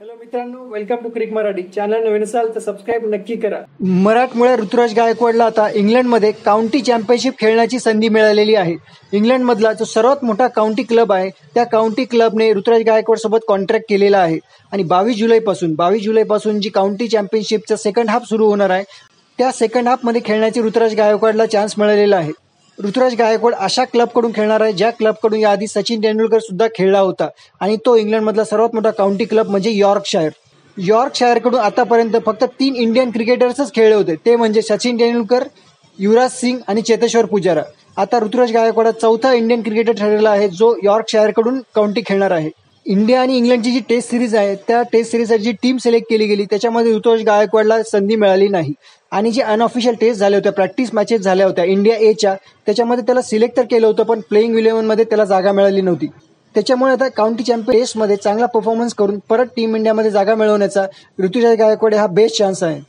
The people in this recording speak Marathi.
हॅलो मित्रांनो, welcome to Crick Marathi channel. नवीन असाल तर सबस्क्राईब नक्की करा. मराठमोळ्या ऋतुराज गायकवाडला आता इंग्लंडमध्ये काउंटी चॅम्पियनशिप खेळण्याची संधी मिळालेली आहे. इंग्लंडमधला जो सर्वात मोठा काउंटी क्लब आहे त्या काउंटी क्लबने ऋतुराज गायकवाड सोबत कॉन्ट्रॅक्ट केलेला आहे आणि 22 जुलैपासून जी काउंटी चॅम्पियनशिपचा सेकंड हाफ सुरू होणार आहे त्या सेकंड हाफमध्ये खेळण्याची ऋतुराज गायकवाडला चान्स मिळालेला आहे. ऋतुराज गायकवाड अशा क्लबकडून खेळणार आहे ज्या क्लबकडून याआधी सचिन तेंडुलकर सुद्धा खेळला होता आणि तो इंग्लंडमधला सर्वात मोठा काउंटी क्लब म्हणजे यॉर्कशायरकडून आतापर्यंत फक्त 3 इंडियन क्रिकेटर्सच खेळले होते, ते म्हणजे सचिन तेंडुलकर, युवराज सिंग आणि चेतेश्वर पुजारा. आता ऋतुराज गायकवाड चौथा इंडियन क्रिकेटर ठरलेला आहे जो यॉर्कशायरकडून काउंटी खेळणार आहे. इंडिया आणि इंग्लंडची जी टेस्ट सिरीज आहे त्या टेस्ट सिरीजसाठी जी टीम सिलेक्ट केली गेली त्याच्यामध्ये ऋतुराज गायकवाडला संधी मिळाली नाही आणि जे अनऑफिशियल टेस्ट झाल्या होत्या, प्रॅक्टिस मॅचेस झाल्या होत्या इंडिया एच्या, त्याच्यामध्ये त्याला सिलेक्ट तर केलं होतं पण प्लेइंग 11मध्ये त्याला जागा मिळाली नव्हती. त्याच्यामुळे आता काउंटी चॅम्पियन टेस्टमध्ये चांगला परफॉर्मन्स करून परत टीम इंडियामध्ये जागा मिळवण्याचा ऋतुराज गायकवाड हा बेस्ट चान्स आहे.